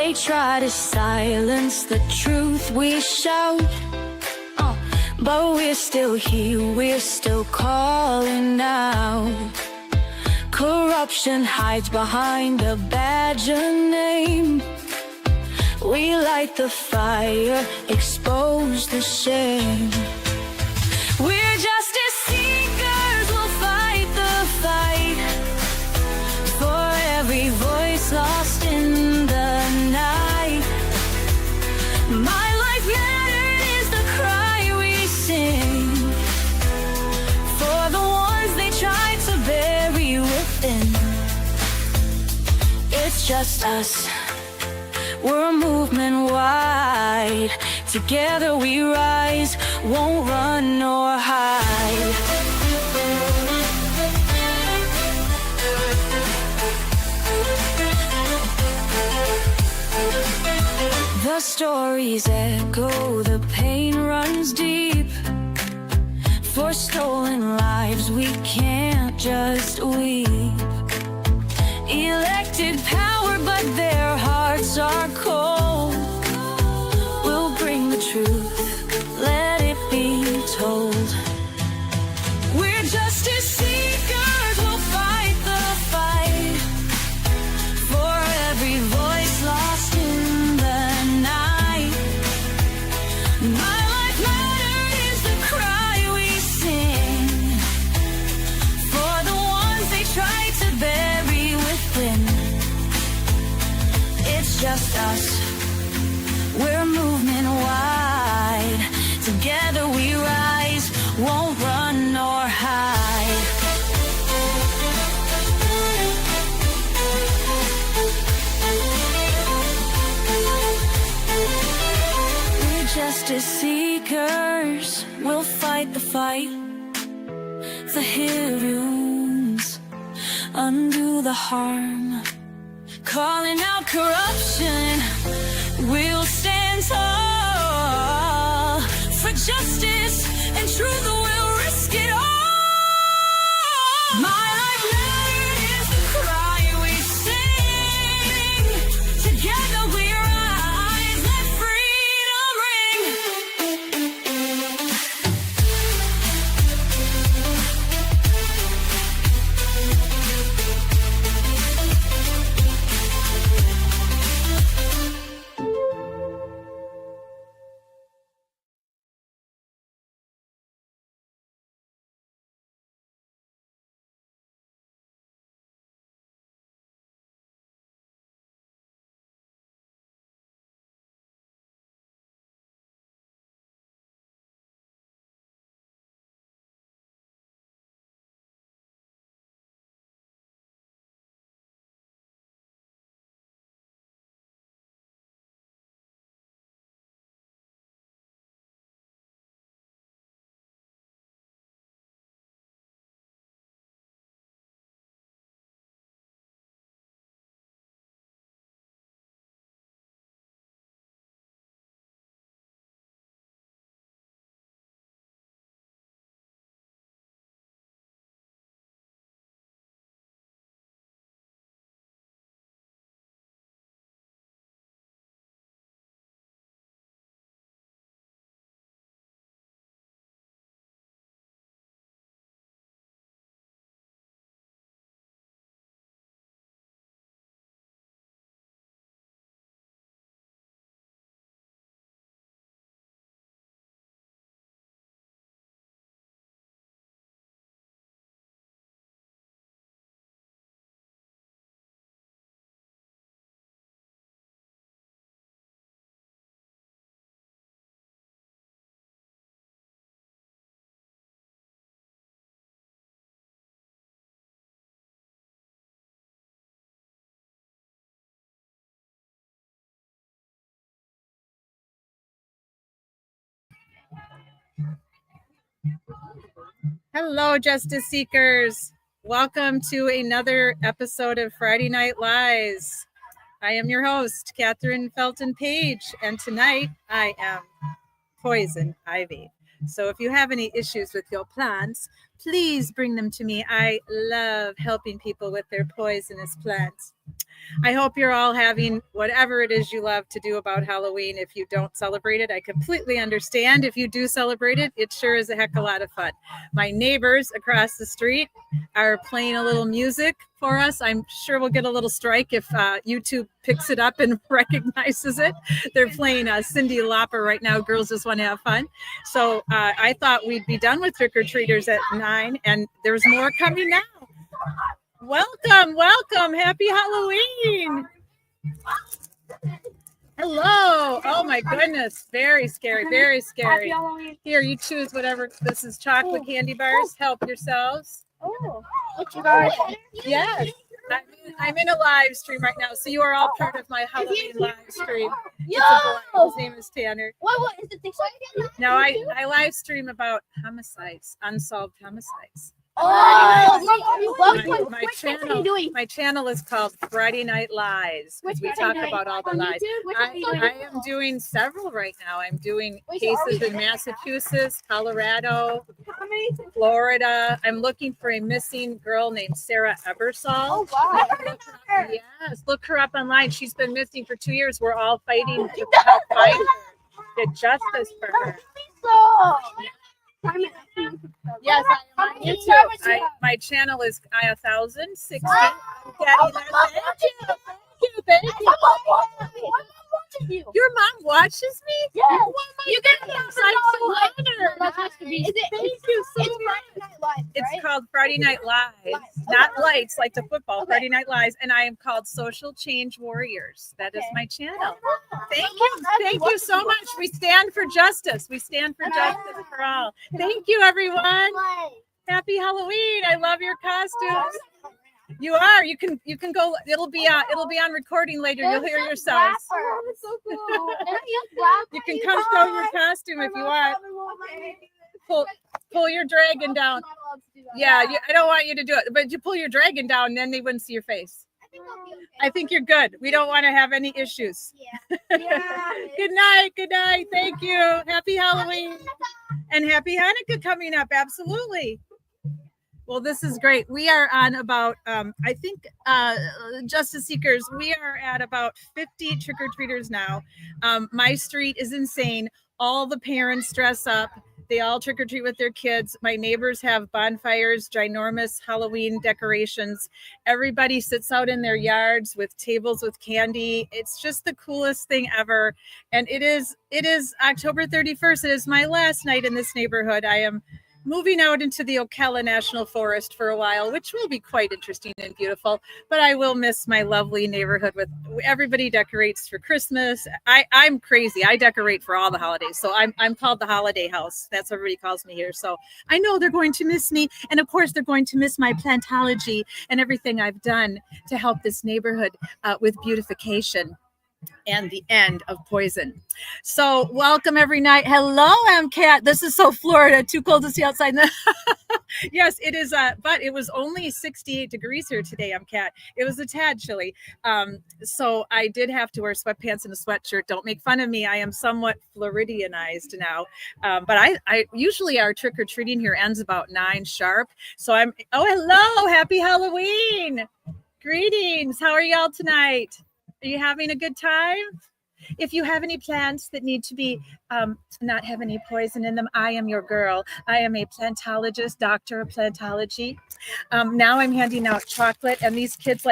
They try to silence the truth we shout, but we're still here, we're still calling out. Corruption hides behind a badger name. We light the fire, expose the shame. We're justice seekers, we'll fight the fight for every voice lost in the night. My life matters is the cry we sing for the ones they try to bury within. It's just us, we're a movement wide. Together we rise, won't run nor hide. The stories echo, the pain runs deep. For stolen lives we can't just weep. Elected power, but their hearts are cold. We'll bring the truth, let it be told. We're justice seekers, we'll fight the fight for every voice lost in the night. My life matters, the cry we sing for the ones they try to bury within. It's just us, we're a movement wide. Together we rise, won't run nor hide. We're justice seekers, we'll fight the fight. The heroes undo the harm, calling out corruption. We'll stand tall for justice and truth. We'll risk it all. My life matters is the cry we sing. Together we rise, let freedom ring. Hello, Justice Seekers. Welcome to another episode of Friday Night Lies. I am your host, Catherine Felton Page, and tonight I am Poison Ivy. So if you have any issues with your plants, please bring them to me. I love helping people with their poisonous plants. I hope you're all having whatever it is you love to do about Halloween. If you don't celebrate it, I completely understand. If you do celebrate it, it sure is a heck of a lot of fun. My neighbors across the street are playing a little music for us. I'm sure we'll get a little strike if YouTube picks it up and recognizes it. They're playing Cyndi Lauper right now. Girls Just Want to Have Fun. So I thought we'd be done with trick-or-treaters at 9, and there's more coming now. Welcome, welcome. Happy Halloween. Hello. Oh my goodness. Very scary. Very scary. Here, you choose whatever. This is chocolate candy bars. Help yourselves. Oh, what you guys? Yes. I'm in a live stream right now. So you are all part of my Halloween live stream. It's a boy. His name is Tanner. What is the thing? Now I live stream about homicides, unsolved homicides. My channel is called Friday Night Lies. We talk about all the lies. I am doing several right now. I'm doing cases in Massachusetts, Colorado, Florida. I'm looking for a missing girl named Sarah Ebersol. Oh wow! Yes, look her up online. She's been missing for 2 years. We're all fighting to help find her, get justice for her. Yes, I am on YouTube. My channel is I1060. Thank you. Your mom watches me? Yes. Oh You my get goodness, I'm so honored. Thank you so much. Friday Night Live, It's right? called Friday Night Lies, not lights like the football. Okay. Friday Night Lies, and I am called Social Change Warriors. That is Okay. my channel. Thank you so much. We stand for justice. We stand for justice for all. Thank you, everyone. Happy Halloween. I love your costumes. You are. You can go. It'll be on recording later. You'll hear yourselves. Oh, that's so cool. You can come show your costume if you want. Pull your dragon down. Yeah, I don't want you to do it, but you pull your dragon down, then they wouldn't see your face. I think you're good. We don't want to have any issues. Yeah. Good night. Good night. Thank you. Happy Halloween and happy Hanukkah coming up. Absolutely. Well, this is great. We are on about, I think, Justice Seekers, we are at about 50 trick-or-treaters now. My street is insane. All the parents dress up. They all trick-or-treat with their kids. My neighbors have bonfires, ginormous Halloween decorations. Everybody sits out in their yards with tables with candy. It's just the coolest thing ever. And it is October 31st. It is my last night in this neighborhood. I am moving out into the Ocala National Forest for a while, which will be quite interesting and beautiful, but I will miss my lovely neighborhood with everybody decorates for Christmas. I'm crazy. I decorate for all the holidays. So I'm called the Holiday House. That's what everybody calls me here. So I know they're going to miss me. And of course, they're going to miss my plantology and everything I've done to help this neighborhood with beautification and the end of poison. So welcome every night. Hello, MCAT. This is so Florida. Too cold to see outside. Yes, it is. But it was only 68 degrees here today, MCAT. It was a tad chilly. So I did have to wear sweatpants and a sweatshirt. Don't make fun of me. I am somewhat Floridianized now. But I usually our trick-or-treating here ends about 9 sharp. So hello. Happy Halloween. Greetings. How are y'all tonight? Are you having a good time? If you have any plants that need to be not have any poison in them, I am your girl. I am a plantologist, doctor of plantology. Now I'm handing out chocolate, and these kids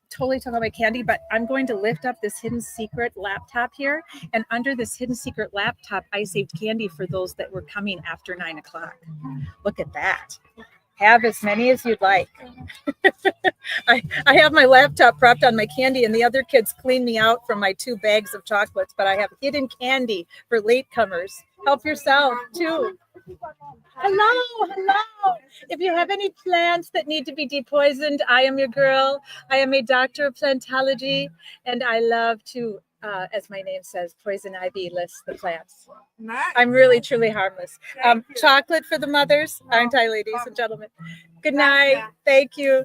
totally took all my candy, but I'm going to lift up this hidden secret laptop here, and under this hidden secret laptop, I saved candy for those that were coming after 9 o'clock. Look at that. Have as many as you'd like. I have my laptop propped on my candy, and the other kids clean me out from my 2 bags of chocolates, but I have hidden candy for latecomers. Help yourself too. Hello. If you have any plants that need to be depoisoned, I am your girl. I am a doctor of plantology, and I love to, as my name says, poison ivy lists the plants. Nice. I'm really, truly harmless. Chocolate for the mothers, aren't I, ladies and gentlemen? Good night. Thank you.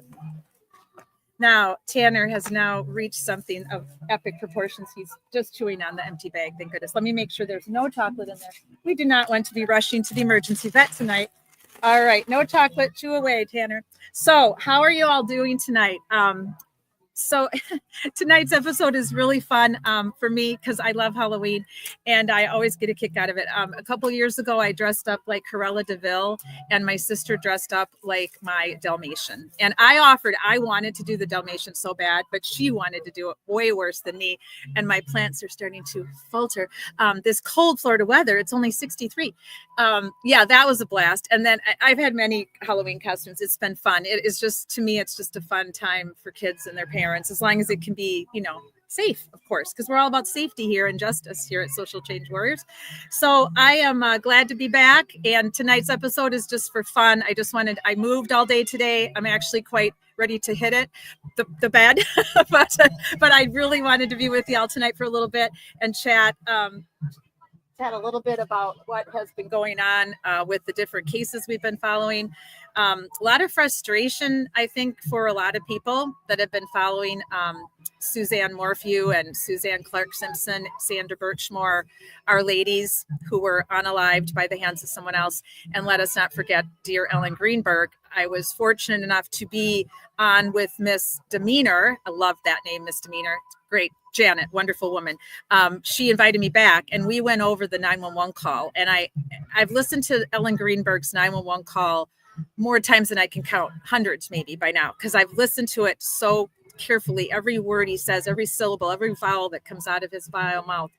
Now, Tanner has now reached something of epic proportions. He's just chewing on the empty bag. Thank goodness. Let me make sure there's no chocolate in there. We do not want to be rushing to the emergency vet tonight. All right, no chocolate, chew away, Tanner. So, how are you all doing tonight? So tonight's episode is really fun for me because I love Halloween and I always get a kick out of it. A couple years ago, I dressed up like Corella DeVille and my sister dressed up like my Dalmatian. And I wanted to do the Dalmatian so bad, but she wanted to do it way worse than me. And my plants are starting to falter. This cold Florida weather, it's only 63. Yeah, that was a blast. And then I've had many Halloween costumes. It's been fun. It is just, to me, it's just a fun time for kids and their parents, as long as it can be, safe, of course, because we're all about safety here and justice here at Social Change Warriors. So I am glad to be back. And tonight's episode is just for fun. I moved all day today. I'm actually quite ready to hit it, the bed, but I really wanted to be with y'all tonight for a little bit and chat a little bit about what has been going on with the different cases we've been following. A lot of frustration, I think, for a lot of people that have been following Suzanne Morphew and Suzanne Clark Simpson, Sandra Birchmore, our ladies who were unalived by the hands of someone else. And let us not forget dear Ellen Greenberg. I was fortunate enough to be on with Miss Demeanor. I love that name, Miss Demeanor. Great. Janet, wonderful woman. She invited me back and we went over the 911 call. And I've listened to Ellen Greenberg's 911 call more times than I can count, hundreds maybe by now, because I've listened to it so carefully. Every word he says, every syllable, every vowel that comes out of his vile mouth,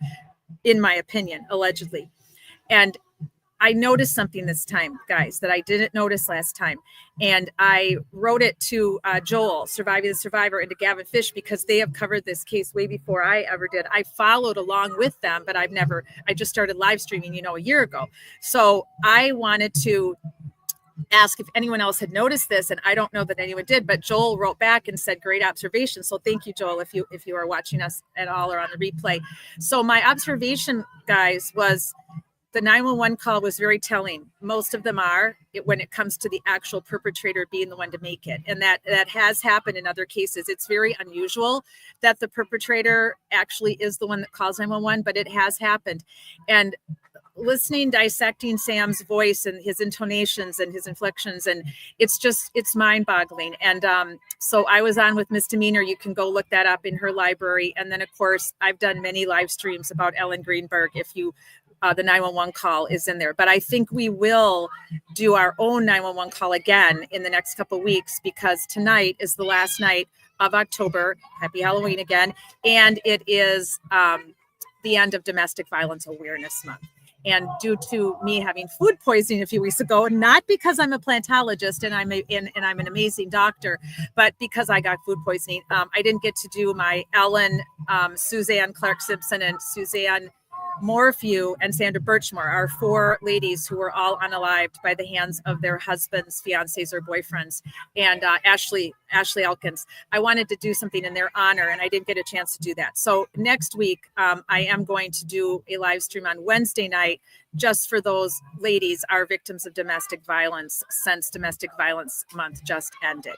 in my opinion, allegedly. And I noticed something this time, guys, that I didn't notice last time. And I wrote it to Joel, Surviving the Survivor, and to Gavin Fish, because they have covered this case way before I ever did. I followed along with them, but I just started live streaming, a year ago. So I wanted to ask if anyone else had noticed this, and I don't know that anyone did, but Joel wrote back and said, great observation. So thank you, Joel, if you are watching us at all or on the replay. So my observation, guys, was the 911 call was very telling. Most of them are, when it comes to the actual perpetrator being the one to make it. And that has happened in other cases. It's very unusual that the perpetrator actually is the one that calls 911, but it has happened. And dissecting Sam's voice and his intonations and his inflections, and it's mind-boggling. And so I was on with Miss Demeanor. You can go look that up in her library. And then, of course, I've done many live streams about Ellen Greenberg. The 911 call is in there, but I think we will do our own 911 call again in the next couple of weeks, because tonight is the last night of October. Happy Halloween again. And it is the end of Domestic Violence Awareness Month. And due to me having food poisoning a few weeks ago, not because I'm a plantologist and I'm an amazing doctor, but because I got food poisoning, I didn't get to do my Ellen, Suzanne Clark Simpson, and Suzanne Morphew and Sandra Birchmore, our four ladies who were all unalived by the hands of their husbands, fiancés, or boyfriends, and Ashley Elkins. I wanted to do something in their honor, and I didn't get a chance to do that. So next week, I am going to do a live stream on Wednesday night just for those ladies, our victims of domestic violence, since Domestic Violence Month just ended.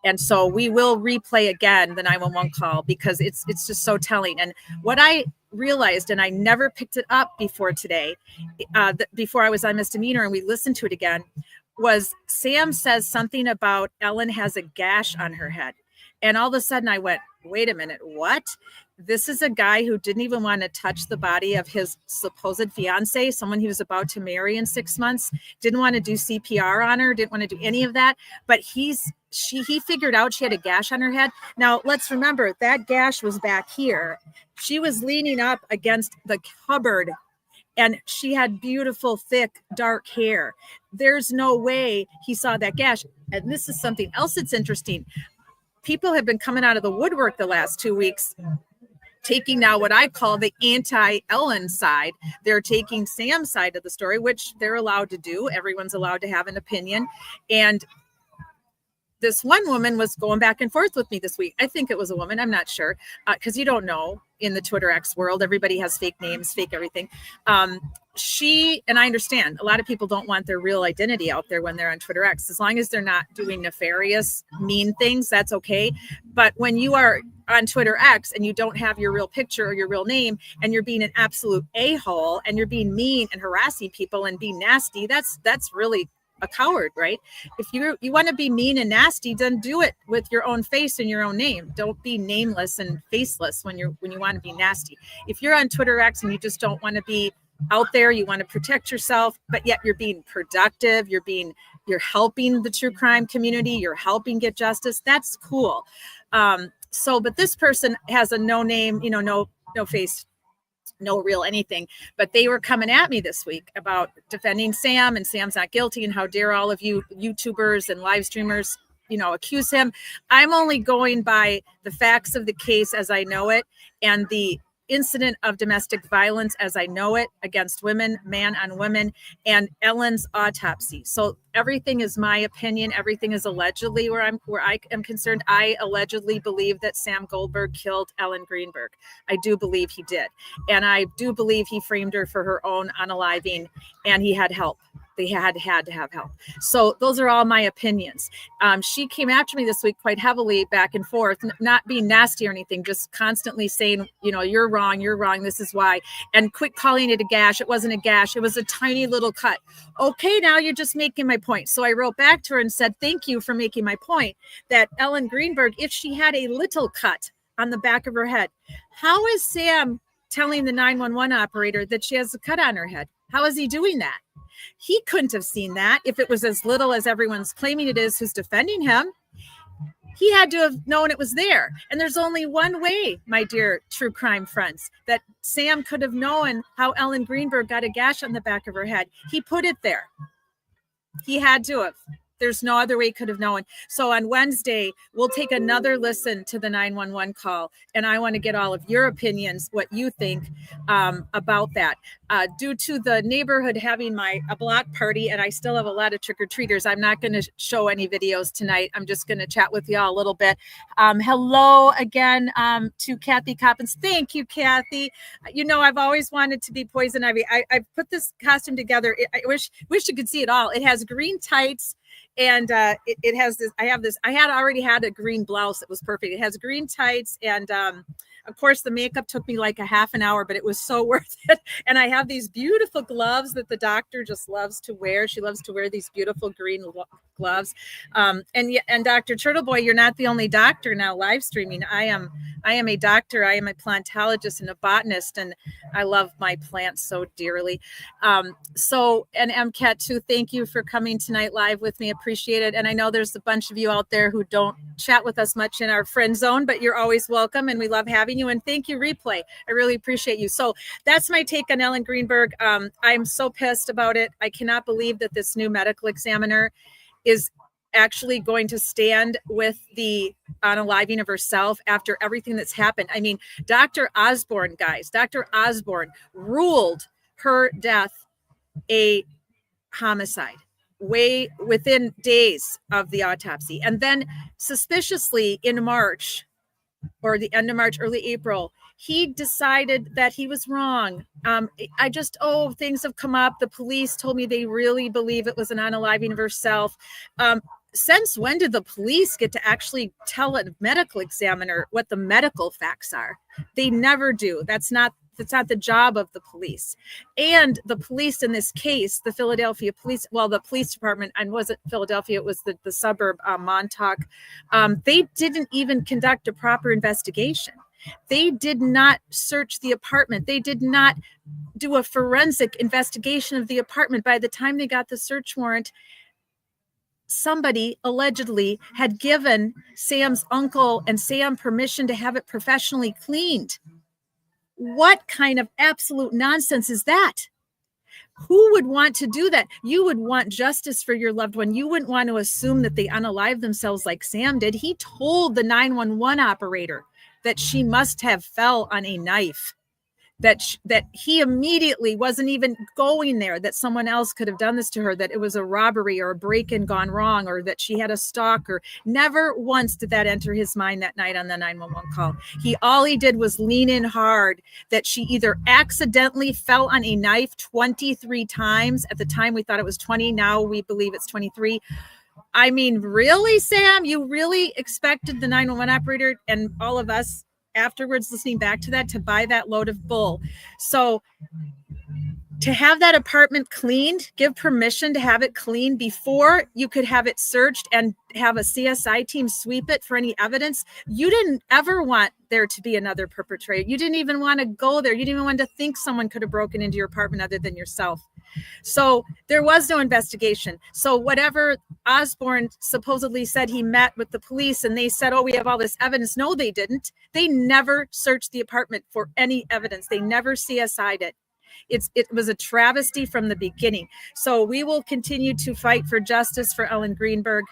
And so we will replay again the 911 call, because it's just so telling. And what I realized, and I never picked it up before today, before I was on Misdemeanor and we listened to it again, was Sam says something about Ellen has a gash on her head. And all of a sudden I went, wait a minute, what? This is a guy who didn't even want to touch the body of his supposed fiance, someone he was about to marry in 6 months, didn't want to do CPR on her, didn't want to do any of that. But he figured out she had a gash on her head. Now, let's remember that gash was back here. She was leaning up against the cupboard and she had beautiful, thick, dark hair. There's no way he saw that gash. And this is something else that's interesting. People have been coming out of the woodwork the last 2 weeks, taking now what I call the anti-Ellen side. They're taking Sam's side of the story, which they're allowed to do. Everyone's allowed to have an opinion. And this one woman was going back and forth with me this week. I think it was a woman. I'm not sure, because you don't know in the Twitter X world. Everybody has fake names, fake everything. And I understand a lot of people don't want their real identity out there when they're on Twitter X. As long as they're not doing nefarious, mean things, that's okay. But when you are on Twitter X and you don't have your real picture or your real name, and you're being an absolute a-hole, and you're being mean and harassing people and being nasty, that's really a coward, right? If you want to be mean and nasty, then do it with your own face and your own name. Don't be nameless and faceless when you want to be nasty. If you're on Twitter X and you just don't want to be out there, you want to protect yourself, but yet you're being productive, you're helping the true crime community, you're helping get justice, that's cool. But this person has a no name, no face, no real anything, but they were coming at me this week about defending Sam, and Sam's not guilty, and how dare all of you YouTubers and live streamers accuse him. I'm only going by the facts of the case as I know it, and the incident of domestic violence as I know it against women, man on women, and Ellen's autopsy. So everything is my opinion. Everything is allegedly where I am concerned. I allegedly believe that Sam Goldberg killed Ellen Greenberg. I do believe he did. And I do believe he framed her for her own unaliving, and he had help. They had to have help. So those are all my opinions. She came after me this week quite heavily, back and forth, not being nasty or anything, just constantly saying, you're wrong, this is why, and quit calling it a gash. It wasn't a gash. It was a tiny little cut. Okay, now you're just making my point. So I wrote back to her and said, thank you for making my point that Ellen Greenberg, if she had a little cut on the back of her head, how is Sam telling the 911 operator that she has a cut on her head? How is he doing that? He couldn't have seen that if it was as little as everyone's claiming it is who's defending him. He had to have known it was there. And there's only one way, my dear true crime friends, that Sam could have known how Ellen Greenberg got a gash on the back of her head. He put it there. He had to have. There's no other way he could have known. So on Wednesday, we'll take another listen to the 911 call. And I want to get all of your opinions, what you think about that. Due to the neighborhood having a block party, and I still have a lot of trick-or-treaters, I'm not going to show any videos tonight. I'm just going to chat with y'all a little bit. Hello again to Kathy Coppins. Thank you, Kathy. I've always wanted to be Poison Ivy. I put this costume together. I wish you could see it all. It has green tights. And it has this, I had already had a green blouse that was perfect. It has green tights. And of course, the makeup took me like a half an hour, but it was so worth it. And I have these beautiful gloves that the doctor just loves to wear. She loves to wear these beautiful green gloves. And Dr. Turtleboy, you're not the only doctor now live streaming. I am a doctor. I am a plantologist and a botanist, and I love my plants so dearly. And MCAT too, thank you for coming tonight live with me. Appreciate it. And I know there's a bunch of you out there who don't chat with us much in our friend zone, but you're always welcome, and we love having you. And thank you, Replay. I really appreciate you. So that's my take on Ellen Greenberg. I'm so pissed about it. I cannot believe that this new medical examiner is actually going to stand with the unaliving of herself after everything that's happened. I mean, Dr. Osborne ruled her death a homicide way within days of the autopsy. And then suspiciously in March, or the end of March, early April, he decided that he was wrong. Things have come up. The police told me they really believe it was an unaliving of herself. Since when did the police get to actually tell a medical examiner what the medical facts are? They never do. That's not the job of the police. And the police in this case, the Philadelphia police, the police department, and wasn't Philadelphia, it was the suburb, Montauk. They didn't even conduct a proper investigation. They did not search the apartment. They did not do a forensic investigation of the apartment. By the time they got the search warrant, somebody allegedly had given Sam's uncle and Sam permission to have it professionally cleaned. What kind of absolute nonsense is that? Who would want to do that? You would want justice for your loved one. You wouldn't want to assume that they unalived themselves like Sam did. He told the 911 operator that she must have fell on a knife, that he immediately wasn't even going there, that someone else could have done this to her, that it was a robbery or a break-in gone wrong, or that she had a stalker. Never once did that enter his mind that night on the 911 call. All he did was lean in hard that she either accidentally fell on a knife 23 times. At the time, we thought it was 20. Now we believe it's 23. I mean, really, Sam? You really expected the 911 operator and all of us afterwards listening back to that to buy that load of bull? So to have that apartment cleaned, give permission to have it cleaned before you could have it searched and have a CSI team sweep it for any evidence. You didn't ever want there to be another perpetrator. You didn't even want to go there. You didn't even want to think someone could have broken into your apartment other than yourself. So there was no investigation. So whatever Osborne supposedly said, he met with the police and they said, oh, we have all this evidence. No, they didn't. They never searched the apartment for any evidence. They never CSI'd it. It was a travesty from the beginning. So we will continue to fight for justice for Ellen Greenberg.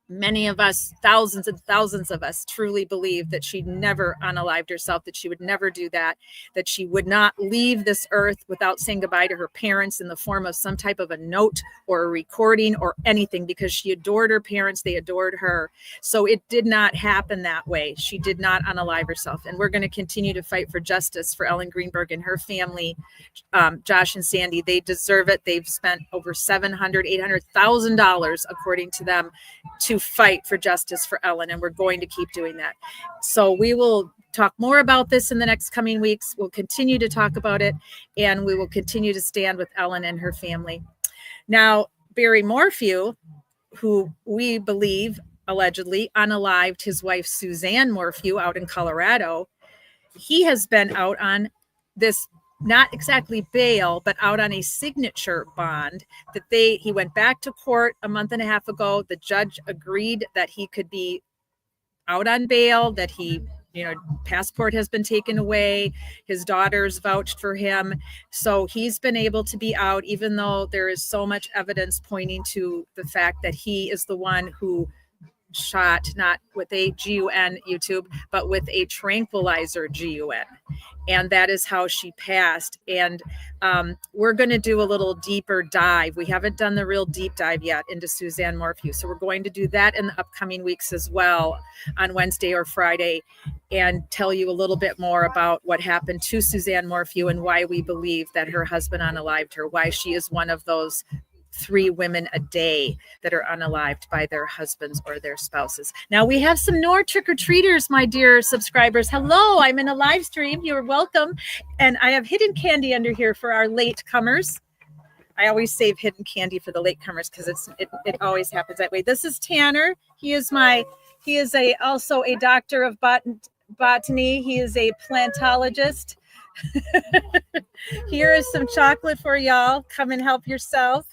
Many of us, thousands and thousands of us, truly believe that she never unalived herself, that she would never do that, that she would not leave this earth without saying goodbye to her parents in the form of some type of a note or a recording or anything, because she adored her parents. They adored her. So it did not happen that way. She did not unalive herself. And we're going to continue to fight for justice for Ellen Greenberg and her family. Josh and Sandy, they deserve it. They've spent over $700,000, $800,000, according to them, to fight for justice for Ellen, and we're going to keep doing that. So we will talk more about this in the next coming weeks. We'll continue to talk about it, and we will continue to stand with Ellen and her family. Now, Barry Morphew, who we believe allegedly unalived his wife Suzanne Morphew out in Colorado, he has been out on this, not exactly bail, but out on a signature bond that he went back to court a month and a half ago. The judge agreed that he could be out on bail, that passport has been taken away. His daughters vouched for him. So he's been able to be out, even though there is so much evidence pointing to the fact that he is the one who shot, not with a GUN YouTube, but with a tranquilizer GUN. And that is how she passed. And we're going to do a little deeper dive. We haven't done the real deep dive yet into Suzanne Morphew. So we're going to do that in the upcoming weeks as well, on Wednesday or Friday, and tell you a little bit more about what happened to Suzanne Morphew and why we believe that her husband unalived her, why she is one of those 3 women a day that are unalived by their husbands or their spouses. Now we have some more trick-or-treaters, my dear subscribers. Hello, I'm in a live stream. You're welcome. And I have hidden candy under here for our late comers. I always save hidden candy for the late comers because it always happens that way. This is Tanner. He is also a doctor of botany. He is a plantologist. Here is some chocolate for y'all. Come and help yourself.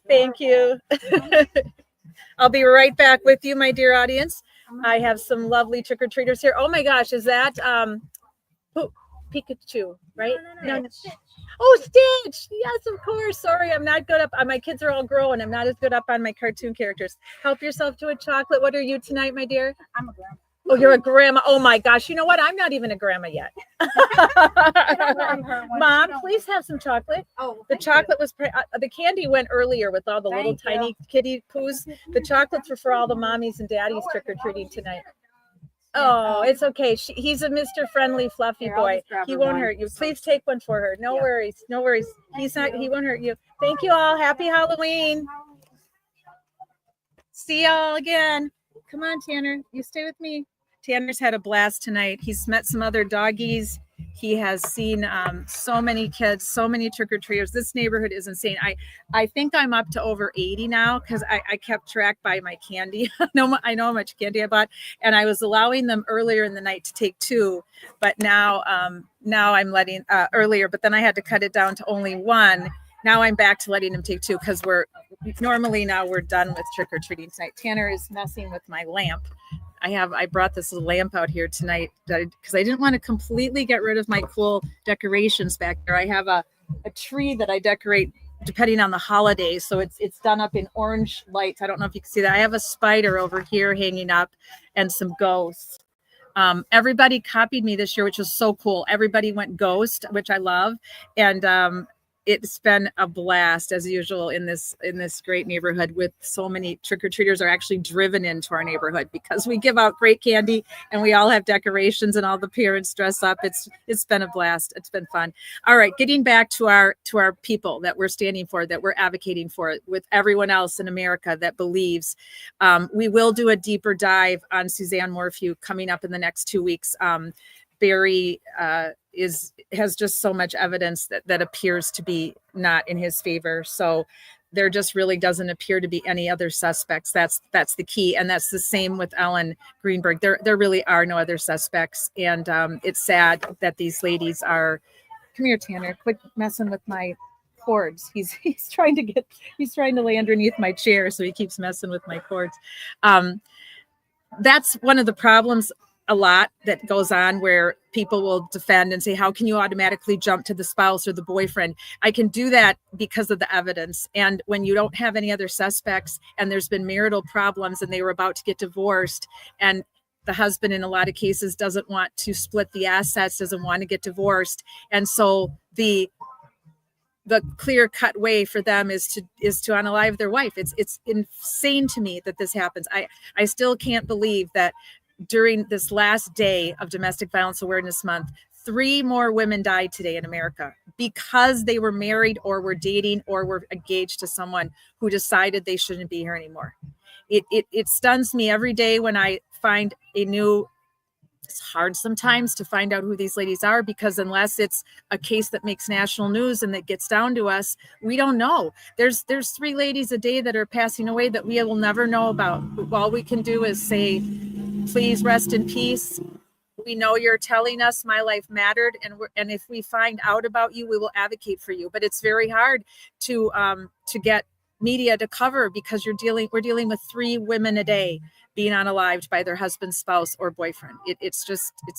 Thank you. I'll be right back with you, my dear audience. I have some lovely trick-or-treaters here. Oh my gosh, is that Pikachu, right? No. Oh, Stitch. Yes, of course. Sorry, I'm not good up. My kids are all grown. I'm not as good up on my cartoon characters. Help yourself to a chocolate. What are you tonight, my dear? I'm a grandma. Oh, you're a grandma. Oh my gosh. You know what? I'm not even a grandma yet. Mom, please have some chocolate. Oh, the chocolate was, the candy went earlier with all the little tiny kitty poos. The chocolates were for all the mommies and daddies trick-or-treating tonight. Oh, it's okay. He's a Mr. Friendly, fluffy boy. He won't hurt you. Please take one for her. No worries. No worries. He won't hurt you. Thank you all. Happy Halloween. See y'all again. Come on, Tanner. You stay with me. Tanner's had a blast tonight. He's met some other doggies. He has seen so many kids, so many trick-or-treaters. This neighborhood is insane. I think I'm up to over 80 now because I kept track by my candy. I know how much candy I bought, and I was allowing them earlier in the night to take 2, but now I'm letting earlier, but then I had to cut it down to only 1. Now I'm back to letting them take 2 because we're done with trick-or-treating tonight. Tanner is messing with my lamp. I brought this lamp out here tonight because I didn't want to completely get rid of my cool decorations back there. I have a tree that I decorate depending on the holidays. So it's done up in orange lights. I don't know if you can see that. I have a spider over here hanging up and some ghosts. Everybody copied me this year, which was so cool. Everybody went ghost, which I love. And it's been a blast as usual in this great neighborhood with so many trick-or-treaters are actually driven into our neighborhood because we give out great candy and we all have decorations and all the parents dress up. It's been a blast. It's been fun. All right, getting back to our people that we're standing for, that we're advocating for with everyone else in America that believes. We will do a deeper dive on Suzanne Morphew coming up in the next 2 weeks. Barry has just so much evidence that appears to be not in his favor. So there just really doesn't appear to be any other suspects. That's the key, and that's the same with Ellen Greenberg. There really are no other suspects, and it's sad that these ladies are. Come here, Tanner. Quit messing with my cords. He's trying to lay underneath my chair, so he keeps messing with my cords. That's one of the problems a lot that goes on, where people will defend and say, how can you automatically jump to the spouse or the boyfriend? I can do that because of the evidence. And when you don't have any other suspects and there's been marital problems and they were about to get divorced, and the husband in a lot of cases doesn't want to split the assets, doesn't want to get divorced. And so the clear cut way for them is to unalive their wife. It's insane to me that this happens. I still can't believe that during this last day of Domestic Violence Awareness Month, 3 more women died today in America because they were married or were dating or were engaged to someone who decided they shouldn't be here anymore. It stuns me every day when I find a new. It's hard sometimes to find out who these ladies are, because unless it's a case that makes national news and that gets down to us, we don't know. There's 3 ladies a day that are passing away that we will never know about. All we can do is say, please rest in peace. We know you're telling us my life mattered, and if we find out about you, we will advocate for you. But it's very hard to get media to cover, because we're dealing with 3 women a day being unalived by their husband, spouse, or boyfriend. It's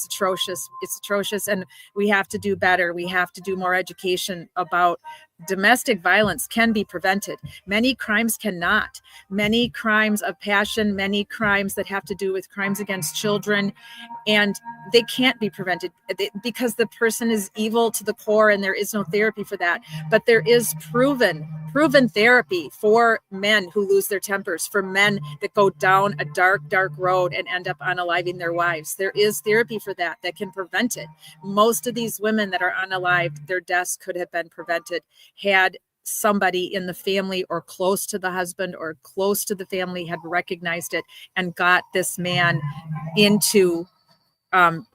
atrocious. It's atrocious. And we have to do better. We have to do more education about domestic violence can be prevented. Many crimes cannot. Many crimes of passion, many crimes that have to do with crimes against children, and they can't be prevented because the person is evil to the core, and there is no therapy for that. But there is proven therapy for men who lose their tempers, for men that go down a dark road and end up unaliving their wives. There is therapy for that can prevent it. Most of these women that are unalived, their deaths could have been prevented had somebody in the family or close to the husband or close to the family had recognized it and got this man into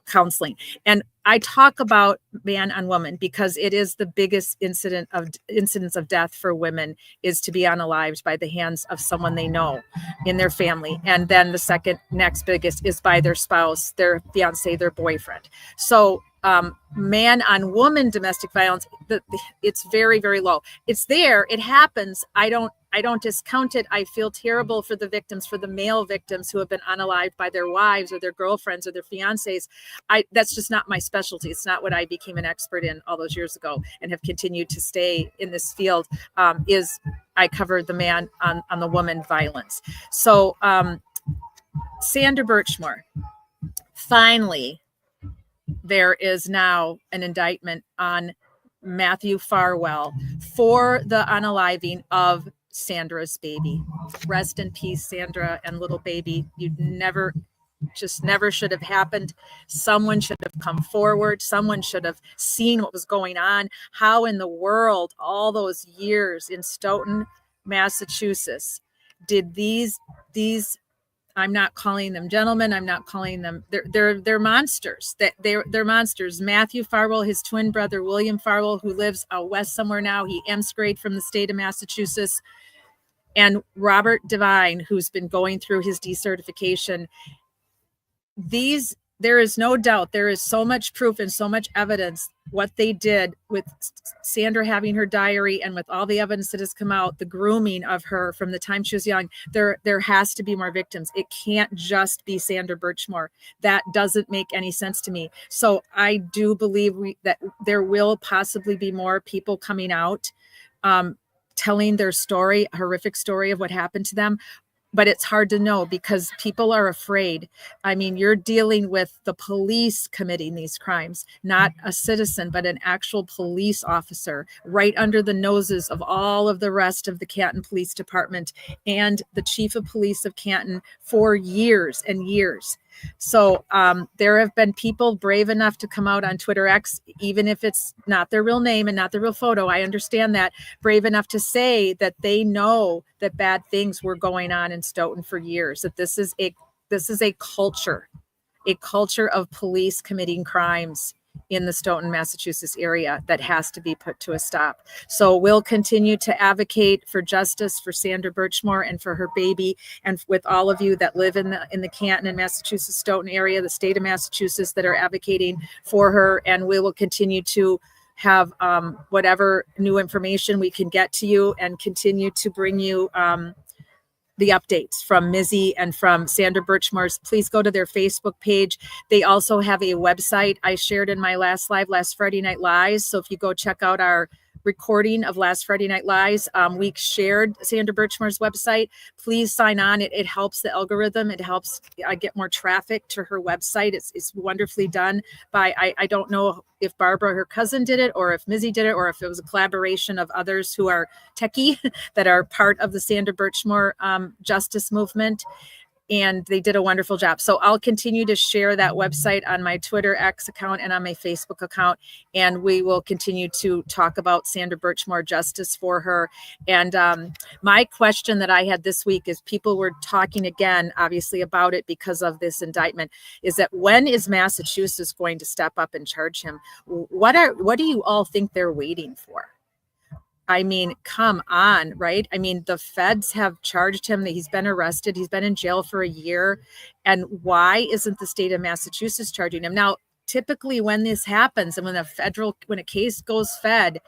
counseling. And I talk about man on woman because it is the biggest incidence of death for women is to be unalived by the hands of someone they know in their family. And then the next biggest is by their spouse, their fiance, their boyfriend. So man on woman domestic violence, it's very, very low. It's there. It happens. I don't discount it. I feel terrible for the victims, for the male victims who have been unalived by their wives or their girlfriends or their fiancés. That's just not my specialty. It's not what I became an expert in all those years ago and have continued to stay in this field. I covered the man on the woman violence. So Sandra Birchmore, finally, there is now an indictment on Matthew Farwell for the unaliving of Sandra's baby. Rest in peace, Sandra and little baby. You never should have happened. Someone should have come forward. Someone should have seen what was going on. How in the world, all those years in Stoughton, Massachusetts, did these I'm not calling them gentlemen. I'm not calling them. They're monsters. They're monsters. Matthew Farwell, his twin brother William Farwell, who lives out west somewhere now. He emigrated from the state of Massachusetts, and Robert Devine, who's been going through his decertification. There is no doubt. There is so much proof and so much evidence what they did with Sandra having her diary and with all the evidence that has come out, the grooming of her from the time she was young. There has to be more victims. It can't just be Sandra Birchmore. That doesn't make any sense to me. So I do believe that there will possibly be more people coming out, telling their story, a horrific story of what happened to them. But it's hard to know because people are afraid. I mean, you're dealing with the police committing these crimes, not a citizen, but an actual police officer right under the noses of all of the rest of the Canton Police Department and the chief of police of Canton for years and years. So there have been people brave enough to come out on Twitter X, even if it's not their real name and not their real photo. I understand that. Brave enough to say that they know that bad things were going on in Stoughton for years, that this is a culture of police committing crimes in the Stoughton, Massachusetts area that has to be put to a stop. So we'll continue to advocate for justice for Sandra Birchmore and for her baby, and with all of you that live in the Canton and Massachusetts Stoughton area, the state of Massachusetts, that are advocating for her. And we will continue to have whatever new information we can get to you, and continue to bring you the updates from Mizzy and from Sandra Birchmore's. Please go to their Facebook page. They also have a website I shared in my last Friday Night Lies. So if you go check out our recording of last Friday Night Lies, we shared Sandra Birchmore's website. Please sign on. It helps the algorithm. It helps get more traffic to her website. It's wonderfully done by, I don't know if Barbara, her cousin, did it, or if Mizzy did it, or if it was a collaboration of others who are techie that are part of the Sandra Birchmore justice movement. And they did a wonderful job. So I'll continue to share that website on my Twitter X account and on my Facebook account. And we will continue to talk about Sandra Birchmore, justice for her. And my question that I had this week is, people were talking again, obviously, about it because of this indictment, is that when is Massachusetts going to step up and charge him? What do you all think they're waiting for? I mean, come on, right? I mean, the feds have charged him, that he's been arrested. He's been in jail for a year. And why isn't the state of Massachusetts charging him? Now, typically when this happens, and when a case goes fed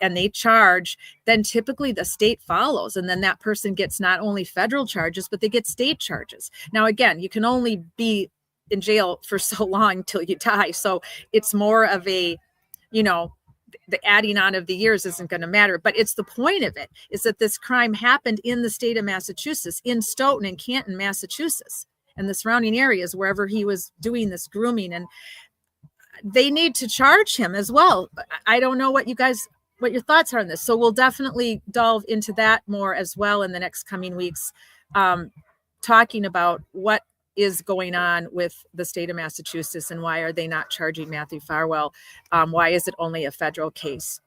and they charge, then typically the state follows. And then that person gets not only federal charges, but they get state charges. Now, again, you can only be in jail for so long till you die. So it's more of a, the adding on of the years isn't going to matter, but it's the point of it is that this crime happened in the state of Massachusetts, in Stoughton and Canton, Massachusetts, and the surrounding areas, wherever he was doing this grooming. And they need to charge him as well. I don't know what your thoughts are on this. So we'll definitely delve into that more as well in the next coming weeks, talking about what is going on with the state of Massachusetts and why are they not charging Matthew Farwell? Why is it only a federal case?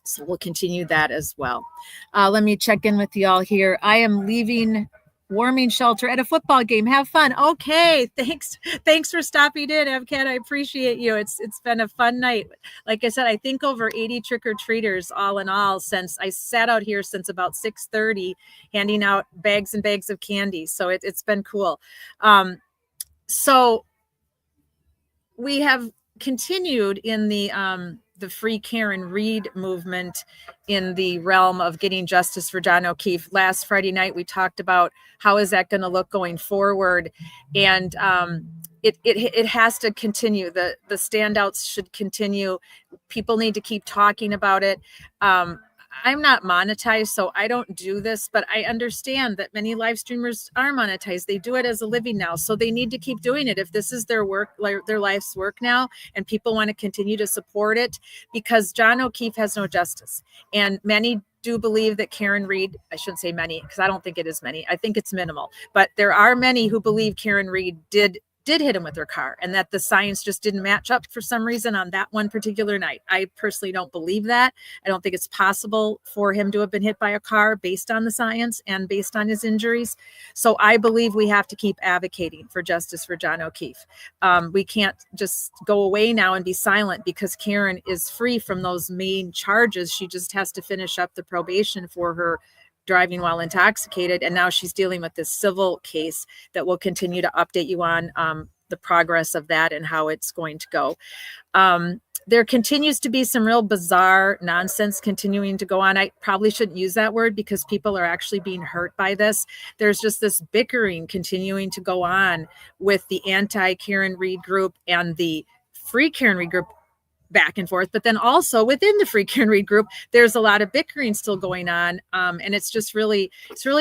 So we'll continue that as well. Let me check in with y'all here. I am leaving warming shelter at a football game. Have fun. Okay. Thanks for stopping in, Evcat. I appreciate you. It's been a fun night. Like I said, I think over 80 trick-or-treaters all in all, since I sat out here since about 6:30 handing out bags and bags of candy. So it's been cool. So we have continued in the Free Karen Read movement in the realm of getting justice for John O'Keefe. Last Friday night, we talked about how is that going to look going forward. And it has to continue. The standouts should continue. People need to keep talking about it. I'm not monetized, so I don't do this, but I understand that many live streamers are monetized. They do it as a living now, so they need to keep doing it. If this is their work, their life's work now, and people want to continue to support it, because John O'Keefe has no justice. And many do believe that Karen Read, I shouldn't say many, because I don't think it is many. I think it's minimal, but there are many who believe Karen Read did hit him with her car, and that the science just didn't match up for some reason on that one particular night. I personally don't believe that. I don't think it's possible for him to have been hit by a car based on the science and based on his injuries. So I believe we have to keep advocating for justice for John O'Keefe. We can't just go away now and be silent because Karen is free from those main charges. She just has to finish up the probation for her driving while intoxicated, and now she's dealing with this civil case that we'll continue to update you on the progress of that and how it's going to go. There continues to be some real bizarre nonsense continuing to go on. I probably shouldn't use that word because people are actually being hurt by this. There's just this bickering continuing to go on with the anti-Karen Read group and the Free Karen Read group, back and forth, but then also within the Free Karen Read group, there's a lot of bickering still going on. And it's really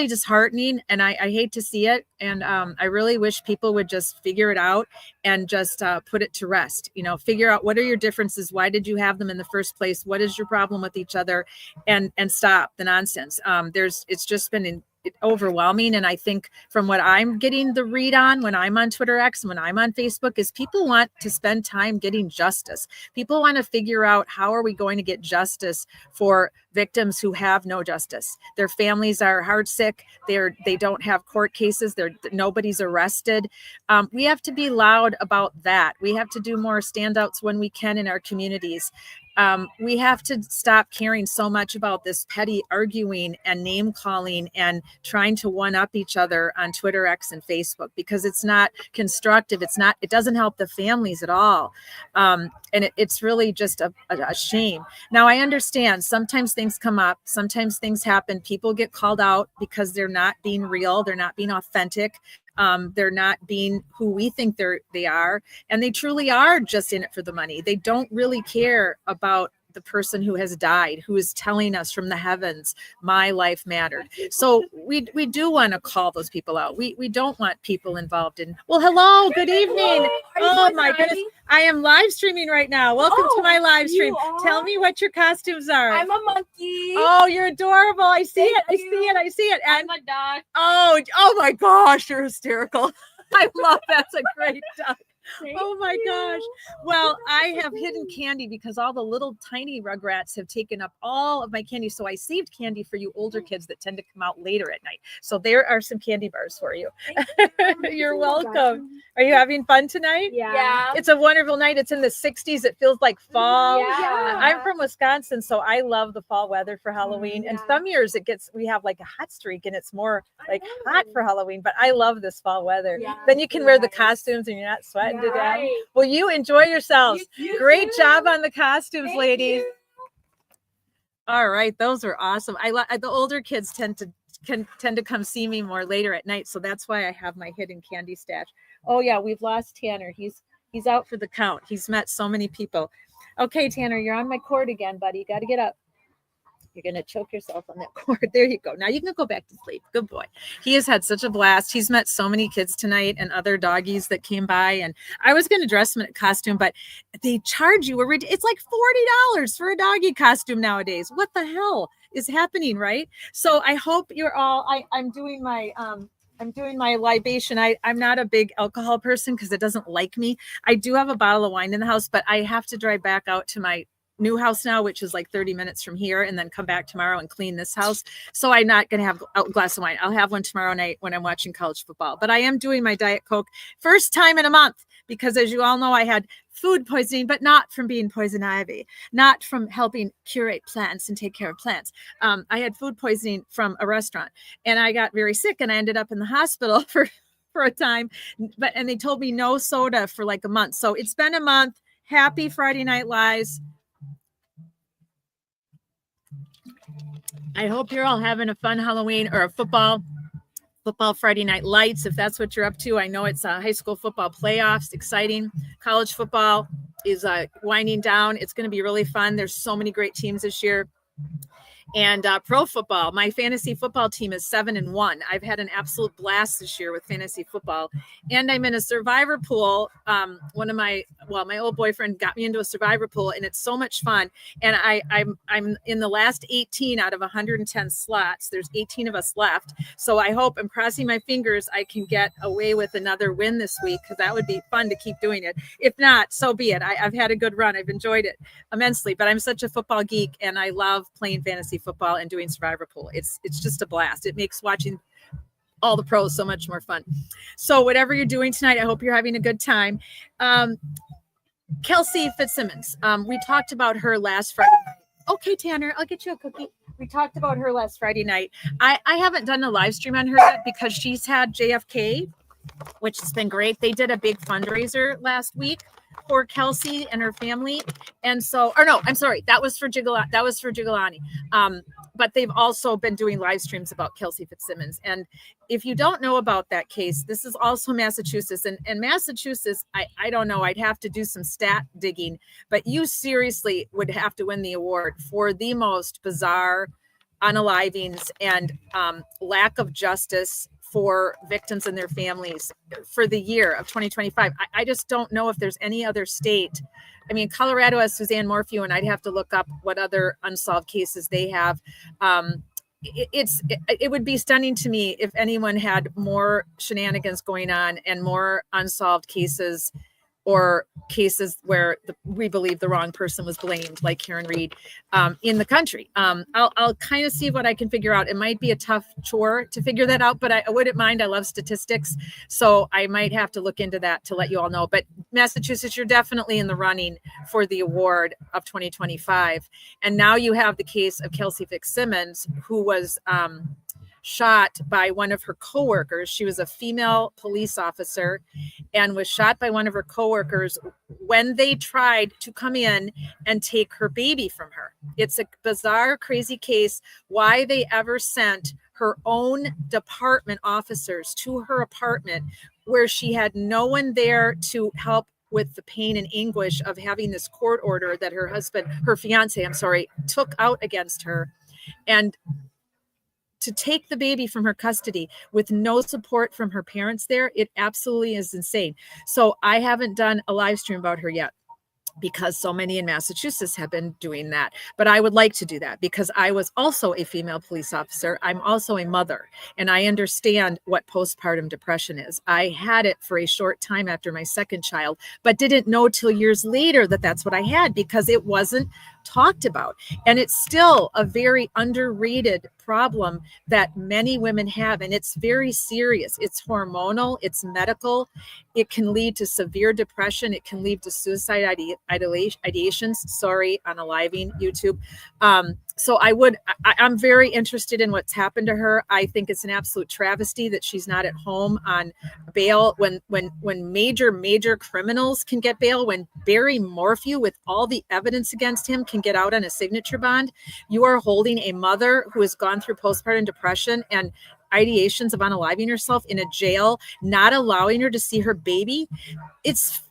disheartening, and I hate to see it. And I really wish people would just figure it out and just put it to rest, figure out what are your differences? Why did you have them in the first place? What is your problem with each other? And stop the nonsense. It's just been overwhelming. And I think from what I'm getting the read on when I'm on Twitter X and when I'm on Facebook is people want to spend time getting justice. People want to figure out how are we going to get justice for victims who have no justice. Their families are heartsick. They don't have court cases. Nobody's arrested. We have to be loud about that. We have to do more standouts when we can in our communities. We have to stop caring so much about this petty arguing and name calling and trying to one up each other on Twitter, X, and Facebook, because it's not constructive. It doesn't help the families at all. And it's really just a shame. Now, I understand sometimes things come up, sometimes things happen. People get called out because they're not being real. They're not being authentic. They're not being who we think they are, and they truly are just in it for the money. They don't really care about the person who has died, who is telling us from the heavens, my life mattered. So we do want to call those people out. We don't want people involved in, well, hello, good evening. Oh my goodness. I am live streaming right now. Welcome to my live stream. Tell me what your costumes are. I'm a monkey. Oh, you're adorable. I see it. I see it. And I'm a dog. Oh my gosh, you're hysterical. I love that's a great dog. Oh my gosh. Well, I have hidden candy because all the little tiny rugrats have taken up all of my candy. So I saved candy for you older kids that tend to come out later at night. So there are some candy bars for you. You're welcome. Are you having fun tonight? Yeah. It's a wonderful night. It's in the 60s. It feels like fall. Yeah. I'm from Wisconsin, so I love the fall weather for Halloween. And some years we have like a hot streak and it's more like hot for Halloween, but I love this fall weather. Yeah. Then you can wear the costumes and you're not sweating to death. Right. Well, you enjoy yourselves. You Great too. job on the costumes, Thank ladies. you. All right, those are awesome. The older kids tend to come see me more later at night, so that's why I have my hidden candy stash. Oh yeah, we've lost Tanner. He's out for the count. He's met so many people. Okay, Tanner, you're on my cord again, buddy. You got to get up. You're going to choke yourself on that cord. There you go. Now you can go back to sleep. Good boy. He has had such a blast. He's met so many kids tonight and other doggies that came by. And I was going to dress him in a costume, but they charge you. It's like $40 for a doggy costume nowadays. What the hell is happening, right? So I hope you're all, I'm doing my libation. I'm not a big alcohol person because it doesn't like me. I do have a bottle of wine in the house, but I have to drive back out to my new house now, which is like 30 minutes from here, and then come back tomorrow and clean this house. So I'm not going to have a glass of wine. I'll have one tomorrow night when I'm watching college football. But I am doing my Diet Coke first time in a month because, as you all know, I had food poisoning, but not from being poison ivy, not from helping curate plants and take care of plants. I had food poisoning from a restaurant, and I got very sick, and I ended up in the hospital for a time. And they told me no soda for like a month. So it's been a month. Happy Friday Night Lies. I hope you're all having a fun Halloween or a football Friday Night Lights, if that's what you're up to. I know it's high school football playoffs, exciting. College football is winding down. It's going to be really fun. There's so many great teams this year. And pro football, my fantasy football team is 7-1. I've had an absolute blast this year with fantasy football, and I'm in a survivor pool. My old boyfriend got me into a survivor pool, and it's so much fun. And I'm in the last 18 out of 110 slots. There's 18 of us left, so I'm crossing my fingers I can get away with another win this week, because that would be fun to keep doing it. If not, so be it. I've had a good run. I've enjoyed it immensely. But I'm such a football geek, and I love playing fantasy football and doing survivor pool. It's just a blast. It makes watching all the pros so much more fun. So whatever you're doing tonight, I hope you're having a good time. Kelsey Fitzsimmons, we talked about her last Friday night. Okay, Tanner, I'll get you a cookie. We talked about her last Friday night. I haven't done a live stream on her yet because she's had JFK, which has been great. They did a big fundraiser last week for Kelsey and her family. And so, that was for Gigolani. But they've also been doing live streams about Kelsey Fitzsimmons. And if you don't know about that case, this is also Massachusetts. And Massachusetts, I don't know, I'd have to do some stat digging, but you seriously would have to win the award for the most bizarre unalivings and lack of justice for victims and their families for the year of 2025. I just don't know if there's any other state. I mean, Colorado has Suzanne Morphew, and I'd have to look up what other unsolved cases they have. It would be stunning to me if anyone had more shenanigans going on and more unsolved cases or cases where we believe the wrong person was blamed, like Karen Reed, in the country. I'll kind of see what I can figure out. It might be a tough chore to figure that out, but I wouldn't mind. I love statistics, so I might have to look into that to let you all know. But Massachusetts, you're definitely in the running for the award of 2025. And now you have the case of Kelsey Fitzsimmons, who was shot by one of her coworkers. She was a female police officer and was shot by one of her coworkers when they tried to come in and take her baby from her. It's a bizarre, crazy case. Why they ever sent her own department officers to her apartment where she had no one there to help with the pain and anguish of having this court order that her fiance, took out against her, and to take the baby from her custody with no support from her parents there, it absolutely is insane. So I haven't done a live stream about her yet, because so many in Massachusetts have been doing that. But I would like to do that because I was also a female police officer. I'm also a mother, and I understand what postpartum depression is. I had it for a short time after my second child, but didn't know till years later that that's what I had because it wasn't talked about. And it's still a very underrated problem that many women have, and it's very serious. It's hormonal, it's medical. It can lead to severe depression. It can lead to suicide ideations. Sorry, on Aliving YouTube. So I'm very interested in what's happened to her. I think it's an absolute travesty that she's not at home on bail when major criminals can get bail, when Barry Morphew, with all the evidence against him, can get out on a signature bond. You are holding a mother who has gone through postpartum depression and ideations of unaliving herself in a jail, not allowing her to see her baby. It's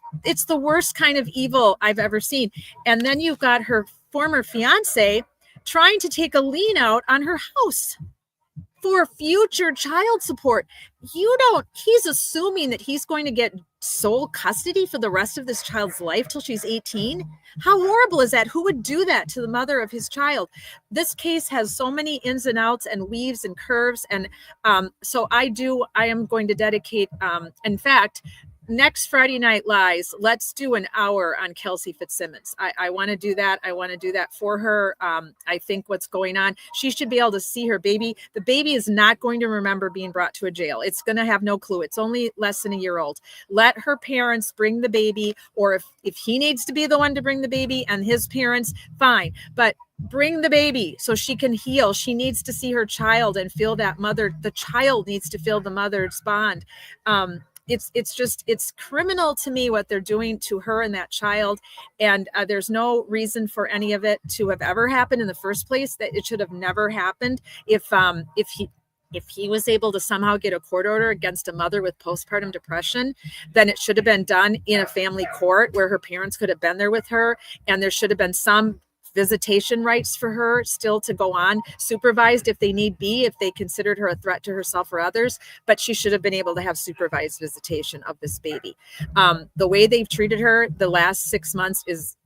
the worst kind of evil I've ever seen. And then you've got her former fiance trying to take a lien out on her house for future child support. He's assuming that he's going to get sole custody for the rest of this child's life till she's 18. How horrible is that? Who would do that to the mother of his child? This case has so many ins and outs and weaves and curves. And so I am going to dedicate, in fact, next Friday Night Lies, let's do an hour on Kelsey Fitzsimmons. I want to do that. I want to do that for her. I think what's going on, she should be able to see her baby. The baby is not going to remember being brought to a jail. It's going to have no clue. It's only less than a year old. Let her parents bring the baby, or if he needs to be the one to bring the baby and his parents, fine. But bring the baby so she can heal. She needs to see her child and feel that mother. The child needs to feel the mother's bond. It's criminal to me what they're doing to her and that child. And there's no reason for any of it to have ever happened in the first place, that it should have never happened. If he was able to somehow get a court order against a mother with postpartum depression, then it should have been done in a family court where her parents could have been there with her. And there should have been some visitation rights for her still to go on, supervised if they need be, if they considered her a threat to herself or others. But she should have been able to have supervised visitation of this baby. The way they've treated her the last 6 months is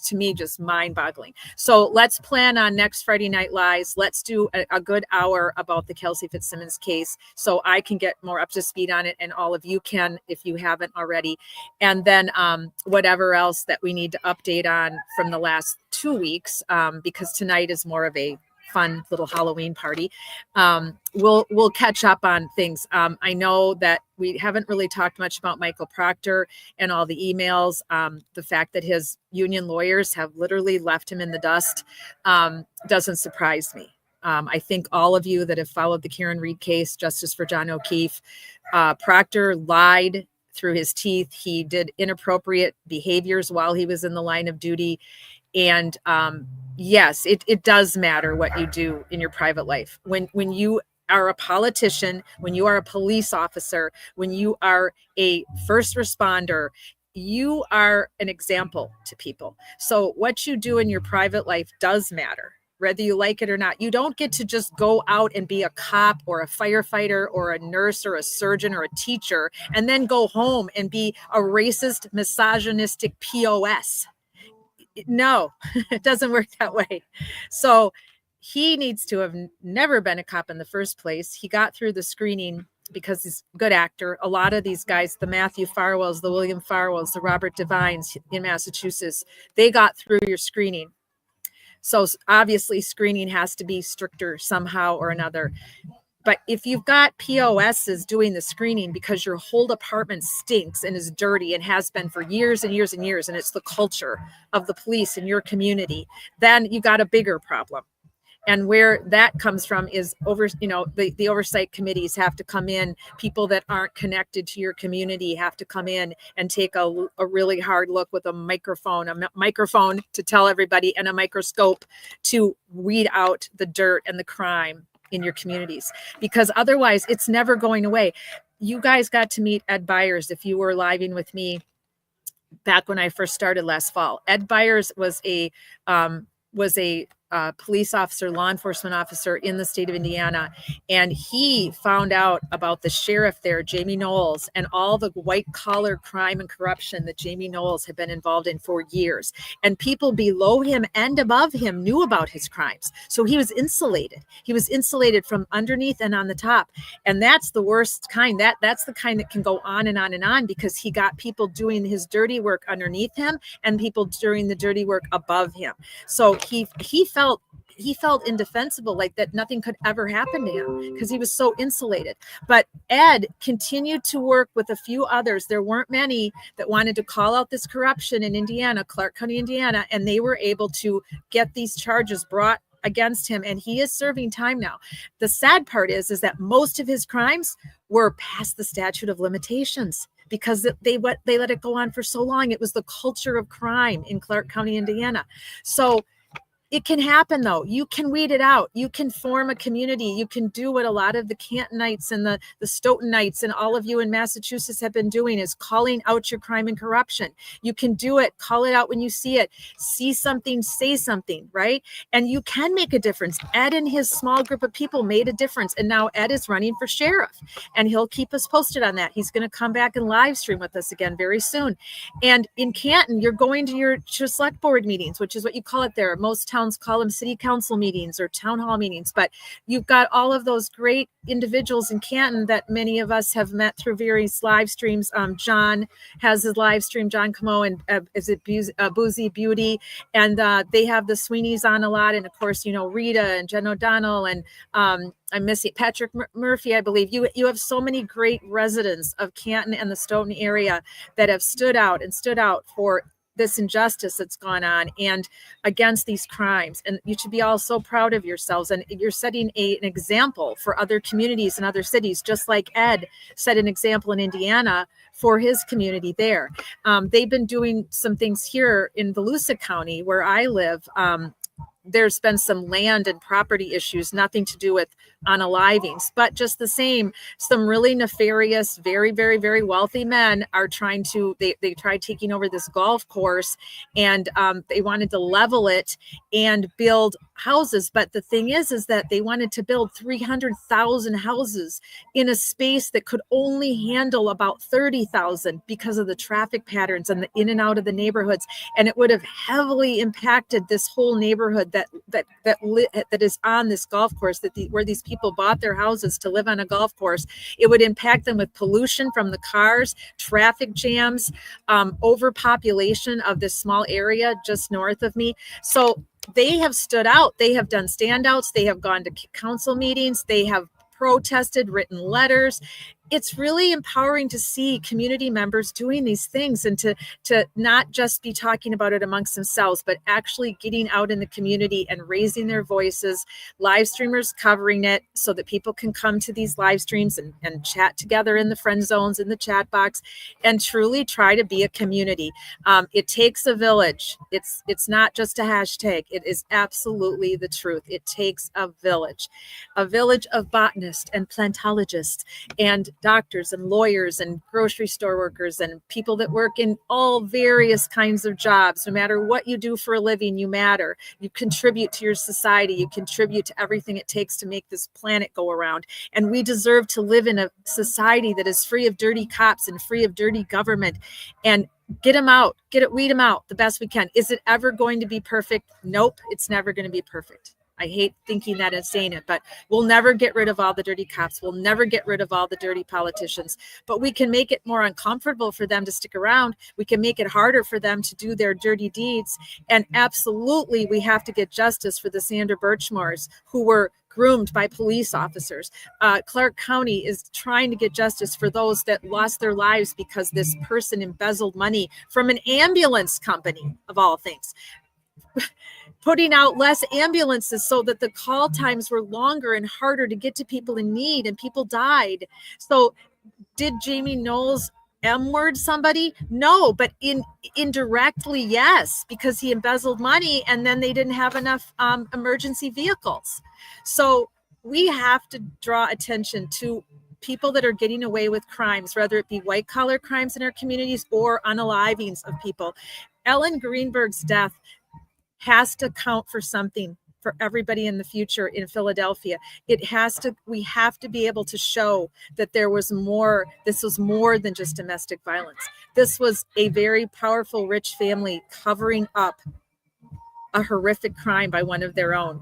to me just mind-boggling. So let's plan on next Friday Night Lies. Let's do a good hour about the Kelsey Fitzsimmons case so I can get more up to speed on it, and all of you can if you haven't already. And then whatever else that we need to update on from the last 2 weeks, because tonight is more of a fun little Halloween party. We'll catch up on things. I know that we haven't really talked much about Michael Proctor and all the emails. The fact that his union lawyers have literally left him in the dust doesn't surprise me. I think all of you that have followed the Karen Reed case, Justice for John O'Keefe, Proctor lied through his teeth. He did inappropriate behaviors while he was in the line of duty. And yes, it does matter what you do in your private life. When you are a politician, when you are a police officer, when you are a first responder, you are an example to people. So what you do in your private life does matter, whether you like it or not. You don't get to just go out and be a cop or a firefighter or a nurse or a surgeon or a teacher and then go home and be a racist, misogynistic POS. No, it doesn't work that way. So he needs to have never been a cop in the first place. He got through the screening because he's a good actor. A lot of these guys, the Matthew Farwells, the William Farwells, the Robert Devines in Massachusetts, they got through your screening. So obviously screening has to be stricter somehow or another. But if you've got POSs doing the screening because your whole department stinks and is dirty and has been for years and years and years, and it's the culture of the police in your community, then you got a bigger problem. And where that comes from is the oversight committees have to come in. People that aren't connected to your community have to come in and take a really hard look with a microphone to tell everybody, and a microscope to weed out the dirt and the crime in your communities, because otherwise it's never going away. You guys got to meet Ed Byers if you were living with me back when I first started last fall. Ed Byers was a police officer, law enforcement officer in the state of Indiana. And he found out about the sheriff there, Jamie Knowles, and all the white collar crime and corruption that Jamie Knowles had been involved in for years. And people below him and above him knew about his crimes. So he was insulated. He was insulated from underneath and on the top. And that's the worst kind. That's the kind that can go on and on and on, because he got people doing his dirty work underneath him and people doing the dirty work above him. So he felt indefensible, like that nothing could ever happen to him because he was so insulated. But Ed continued to work with a few others. There weren't many that wanted to call out this corruption in Indiana, Clark County, Indiana, and they were able to get these charges brought against him, and he is serving time now. The sad part is that most of his crimes were past the statute of limitations, because they let it go on for so long. It was the culture of crime in Clark County, Indiana. So it can happen, though. You can weed it out. You can form a community. You can do what a lot of the Cantonites and the Stoughtonites and all of you in Massachusetts have been doing, is calling out your crime and corruption. You can do it. Call it out when you see it. See something, say something, right? And you can make a difference. Ed and his small group of people made a difference. And now Ed is running for sheriff, and he'll keep us posted on that. He's going to come back and live stream with us again very soon. And in Canton, you're going to your select board meetings, which is what you call it there. Most towns call them city council meetings or town hall meetings, but you've got all of those great individuals in Canton that many of us have met through various live streams. John has his live stream, John Camo, and Boozy Beauty, and they have the Sweeneys on a lot, and of course, Rita and Jen O'Donnell, and I miss it, Patrick Murphy, I believe. You have so many great residents of Canton and the Stoughton area that have stood out for this injustice that's gone on and against these crimes. And you should be all so proud of yourselves. And you're setting an example for other communities and other cities, just like Ed set an example in Indiana for his community there. They've been doing some things here in Volusia County, where I live. There's been some land and property issues, nothing to do with unalivings, but just the same, some really nefarious, very, very, very wealthy men are trying to, they tried taking over this golf course, and they wanted to level it and build houses. But the thing is that they wanted to build 300,000 houses in a space that could only handle about 30,000 because of the traffic patterns and the in and out of the neighborhoods. And it would have heavily impacted this whole neighborhood that is on this golf course, where these people bought their houses to live on a golf course. It would impact them with pollution from the cars, traffic jams, overpopulation of this small area just north of me. So they have stood out. They have done standouts. They have gone to council meetings. They have protested, written letters. It's really empowering to see community members doing these things, and to not just be talking about it amongst themselves, but actually getting out in the community and raising their voices, live streamers covering it so that people can come to these live streams and chat together in the friend zones, in the chat box, and truly try to be a community. It takes a village. It's not just a hashtag. It is absolutely the truth. It takes a village of botanists and plantologists and doctors and lawyers and grocery store workers and people that work in all various kinds of jobs. No matter what you do for a living, you matter. You contribute to your society. You contribute to everything it takes to make this planet go around. And we deserve to live in a society that is free of dirty cops and free of dirty government. And weed them out the best we can. Is it ever going to be perfect? Nope, it's never going to be perfect. I hate thinking that and saying it, but we'll never get rid of all the dirty cops. We'll never get rid of all the dirty politicians, but we can make it more uncomfortable for them to stick around. We can make it harder for them to do their dirty deeds. And absolutely, we have to get justice for the Sander Birchmores who were groomed by police officers. Clark County is trying to get justice for those that lost their lives because this person embezzled money from an ambulance company, of all things, putting out less ambulances so that the call times were longer and harder to get to people in need, and people died. So did Jamie Knowles M-word somebody? No, but indirectly, yes, because he embezzled money and then they didn't have enough emergency vehicles. So we have to draw attention to people that are getting away with crimes, whether it be white collar crimes in our communities or unalivings of people. Ellen Greenberg's death has to count for something for everybody in the future in Philadelphia. We have to be able to show that there was more. This was more than just domestic violence. This was a very powerful, rich family covering up a horrific crime by one of their own.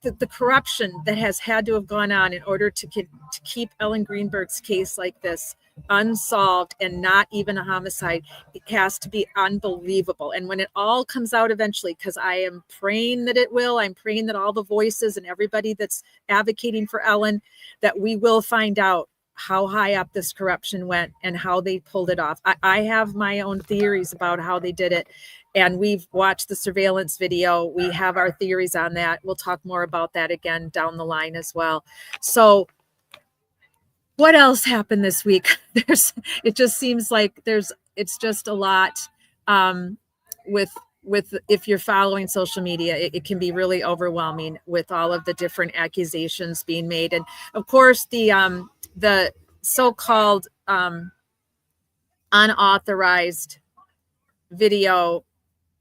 The corruption that has had to have gone on in order to keep Ellen Greenberg's case like this unsolved and not even a homicide, it has to be unbelievable. And when it all comes out eventually, because I am praying that it will, I'm praying that all the voices and everybody that's advocating for Ellen, that we will find out how high up this corruption went and how they pulled it off. I have my own theories about how they did it. And we've watched the surveillance video. We have our theories on that. We'll talk more about that again down the line as well. So what else happened this week? It just seems like it's just a lot with if you're following social media, it can be really overwhelming with all of the different accusations being made. And of course, the so-called unauthorized video,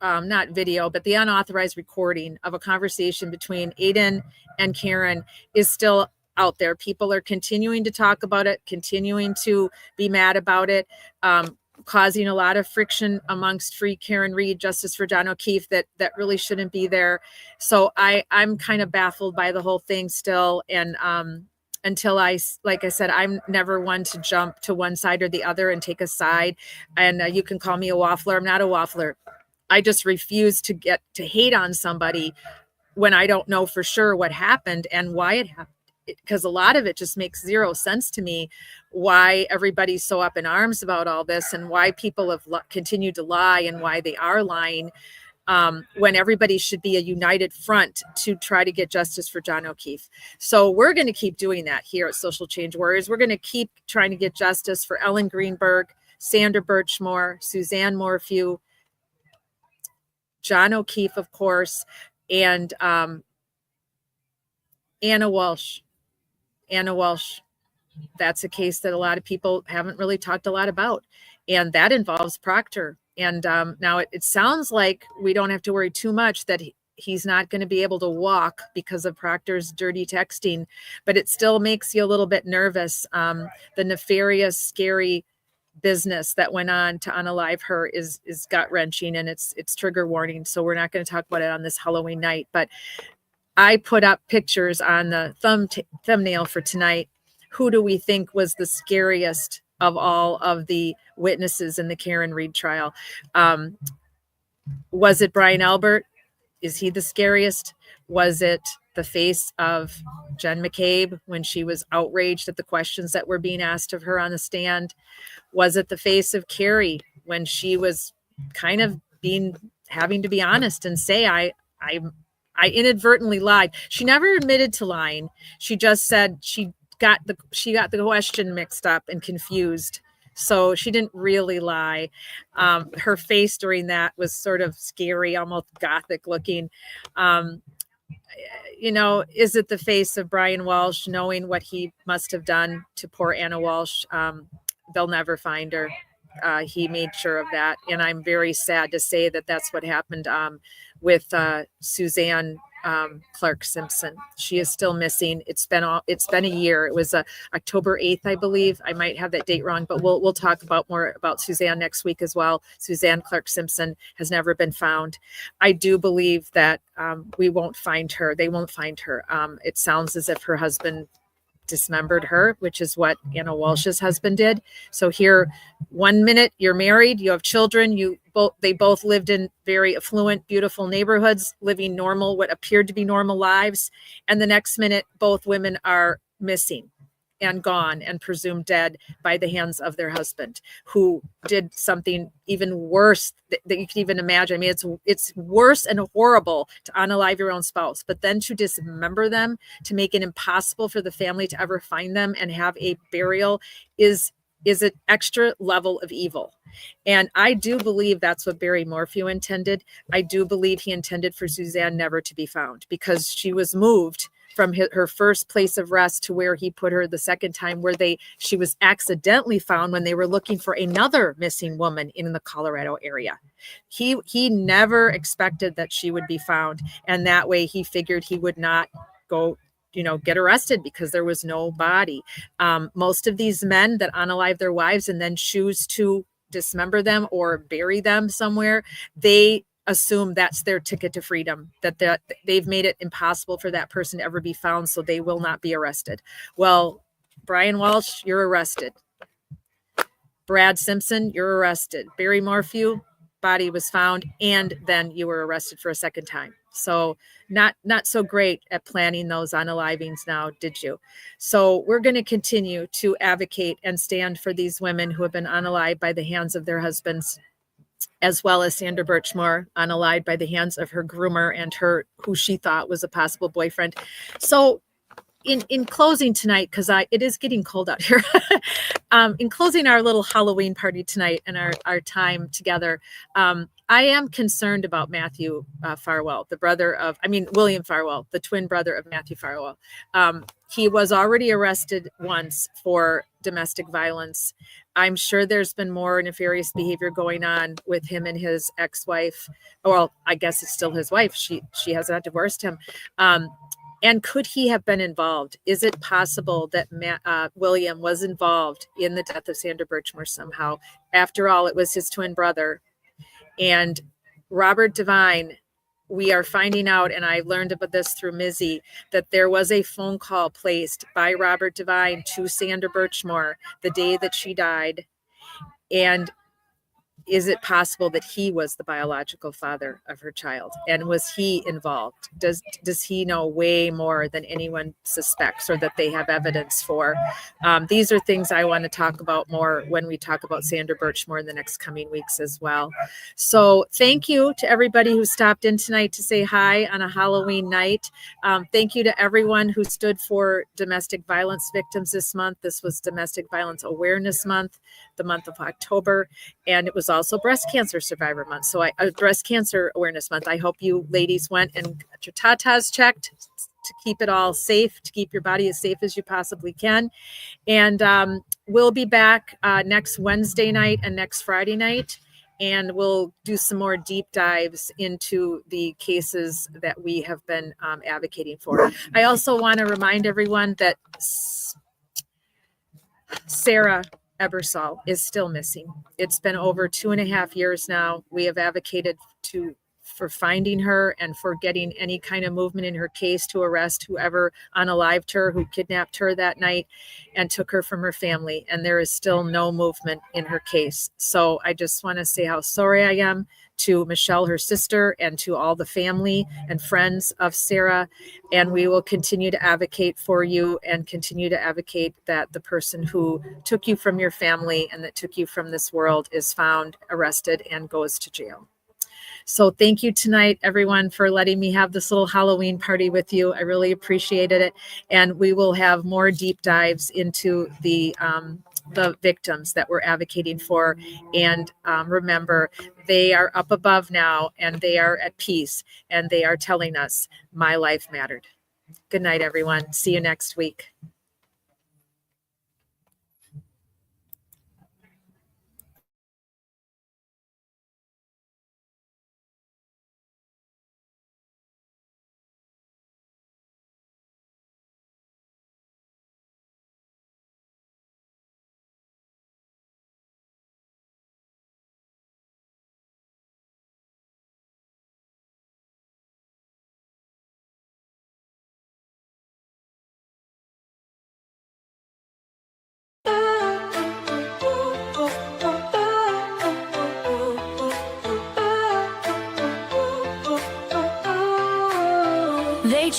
not video, but the unauthorized recording of a conversation between Aiden and Karen is still out there. People are continuing to talk about it, continuing to be mad about it, causing a lot of friction amongst Free Karen Reed, Justice for John O'Keefe, that really shouldn't be there. So I'm kind of baffled by the whole thing still. And until like I said, I'm never one to jump to one side or the other and take a side. And you can call me a waffler. I'm not a waffler. I just refuse to get to hate on somebody when I don't know for sure what happened and why it happened. Because a lot of it just makes zero sense to me, why everybody's so up in arms about all this and why people have continued to lie and why they are lying, when everybody should be a united front to try to get justice for John O'Keefe. So we're going to keep doing that here at Social Change Warriors. We're going to keep trying to get justice for Ellen Greenberg, Sander Birchmore, Suzanne Morphew, John O'Keefe, of course, and Anna Walsh. Anna Walsh, that's a case that a lot of people haven't really talked a lot about. And that involves Proctor. And now it sounds like we don't have to worry too much that he's not going to be able to walk because of Proctor's dirty texting, but it still makes you a little bit nervous. The nefarious, scary business that went on to unalive her is gut wrenching, and it's trigger warning. So we're not going to talk about it on this Halloween night, but I put up pictures on the thumbnail for tonight. Who do we think was the scariest of all of the witnesses in the Karen Reed trial? Was it Brian Albert? Is he the scariest? Was it the face of Jen McCabe when she was outraged at the questions that were being asked of her on the stand? Was it the face of Carrie when she was kind of having to be honest and say, I inadvertently lied? She never admitted to lying. She just said she got the question mixed up and confused. So she didn't really lie. Her face during that was sort of scary, almost gothic looking. Is it the face of Brian Walsh, knowing what he must have done to poor Anna Walsh? They'll never find her. He made sure of that. And I'm very sad to say that that's what happened with Suzanne Clark Simpson. She is still missing. It's been a year. It was October 8th, I believe. I might have that date wrong, but we'll talk more about Suzanne next week as well. Suzanne Clark Simpson has never been found. I do believe that we won't find her. They won't find her. It sounds as if her husband dismembered her, which is what Anna Walsh's husband did. So here, 1 minute you're married, you have children, they both lived in very affluent, beautiful neighborhoods, living normal, what appeared to be normal lives. And the next minute, both women are missing and gone and presumed dead by the hands of their husband, who did something even worse that you can even imagine. I mean, it's worse and horrible to unalive your own spouse, but then to dismember them, to make it impossible for the family to ever find them and have a burial is an extra level of evil. And I do believe that's what Barry Morphew intended. I do believe he intended for Suzanne never to be found, because she was moved from her first place of rest to where he put her the second time, where she was accidentally found when they were looking for another missing woman in the Colorado area. He never expected that she would be found, and that way he figured he would not go get arrested because there was no body. Most of these men that unalive their wives and then choose to dismember them or bury them somewhere, they assume that's their ticket to freedom, that they've made it impossible for that person to ever be found, so they will not be arrested. Well, Brian Walsh, you're arrested. Brad Simpson, you're arrested. Barry Morphew, body was found, and then you were arrested for a second time. So not so great at planning those unalivings now, did you? So we're going to continue to advocate and stand for these women who have been unalived by the hands of their husbands, as well as Sandra Birchmore, unalived by the hands of her groomer and who she thought was a possible boyfriend. So in closing tonight, because it is getting cold out here, in closing our little Halloween party tonight and our time together, I am concerned about Matthew Farwell, William Farwell, the twin brother of Matthew Farwell. He was already arrested once for domestic violence. I'm sure there's been more nefarious behavior going on with him and his ex-wife. Well, I guess it's still his wife. She has not divorced him. And could he have been involved? Is it possible that William was involved in the death of Sandra Birchmore somehow? After all, it was his twin brother. And Robert Devine, we are finding out, and I learned about this through Mizzy, that there was a phone call placed by Robert Devine to Sandra Birchmore the day that she died. And is it possible that he was the biological father of her child? And was he involved? Does he know way more than anyone suspects or that they have evidence for? These are things I want to talk about more when we talk about Sandra Birchmore in the next coming weeks as well. So thank you to everybody who stopped in tonight to say hi on a Halloween night. Thank you to everyone who stood for domestic violence victims this month. This was Domestic Violence Awareness Month, the month of October, and it was also Breast Cancer Survivor Month. So Breast Cancer Awareness Month. I hope you ladies went and got your tatas checked to keep it all safe, to keep your body as safe as you possibly can. And we'll be back next Wednesday night and next Friday night, and we'll do some more deep dives into the cases that we have been advocating for. I also want to remind everyone that Sarah Ebersol is still missing. It's been over 2.5 years now. We have advocated for finding her and for getting any kind of movement in her case to arrest whoever unalived her, who kidnapped her that night and took her from her family. And there is still no movement in her case. So I just want to say how sorry I am to Michelle, her sister, and to all the family and friends of Sarah. And we will continue to advocate for you and continue to advocate that the person who took you from your family and that took you from this world is found, arrested, and goes to jail. So thank you tonight, everyone, for letting me have this little Halloween party with you. I really appreciated it. And we will have more deep dives into the victims that we're advocating for. And remember, they are up above now and they are at peace and they are telling us my life mattered. Good night, everyone. See you next week.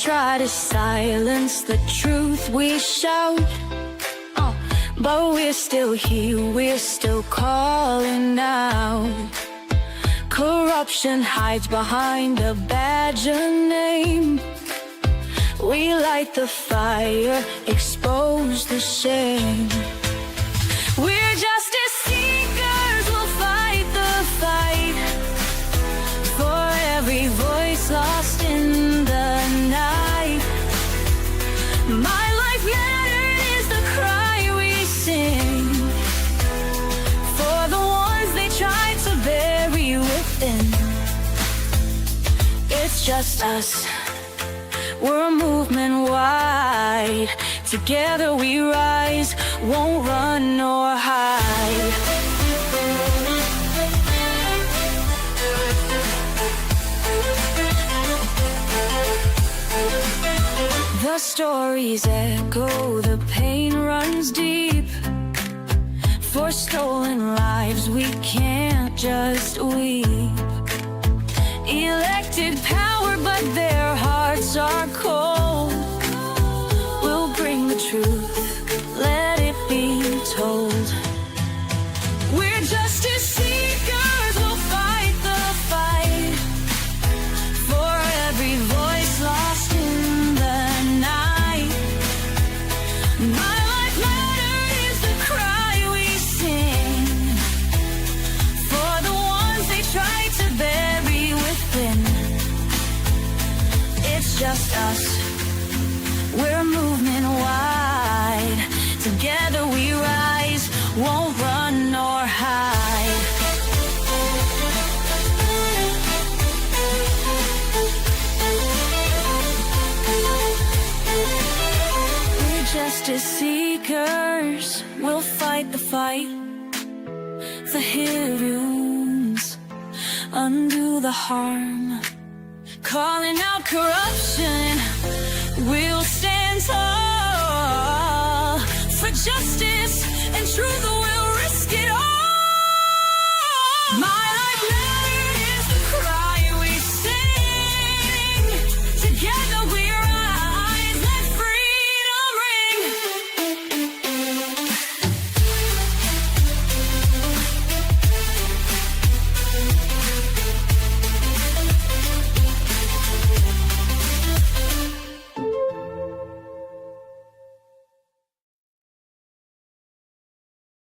try to silence the truth we shout, but we're still here, we're still calling out. Corruption hides behind a badge of name. We light the fire, expose the shame. We're justice seekers, we'll fight the fight for every voice lost in the night. My life matters is the cry we sing for the ones they tried to bury within. It's just us, we're a movement wide. Together we rise, won't run nor hide. The stories echo, the pain runs deep. For stolen lives we can't just weep. Elected power, but their hearts are cold. We'll bring the truth, let it be told. We're justice seekers, we'll fight the fight for every voice lost in the night. My life matters is the cry we sing for the ones they try to bury within. It's just us, we're a movement wide. Together we rise, won't run nor hide. We're justice seekers, we'll fight the fight. The heroes undo the harm, calling out corruption, we'll stand tall for justice and truth.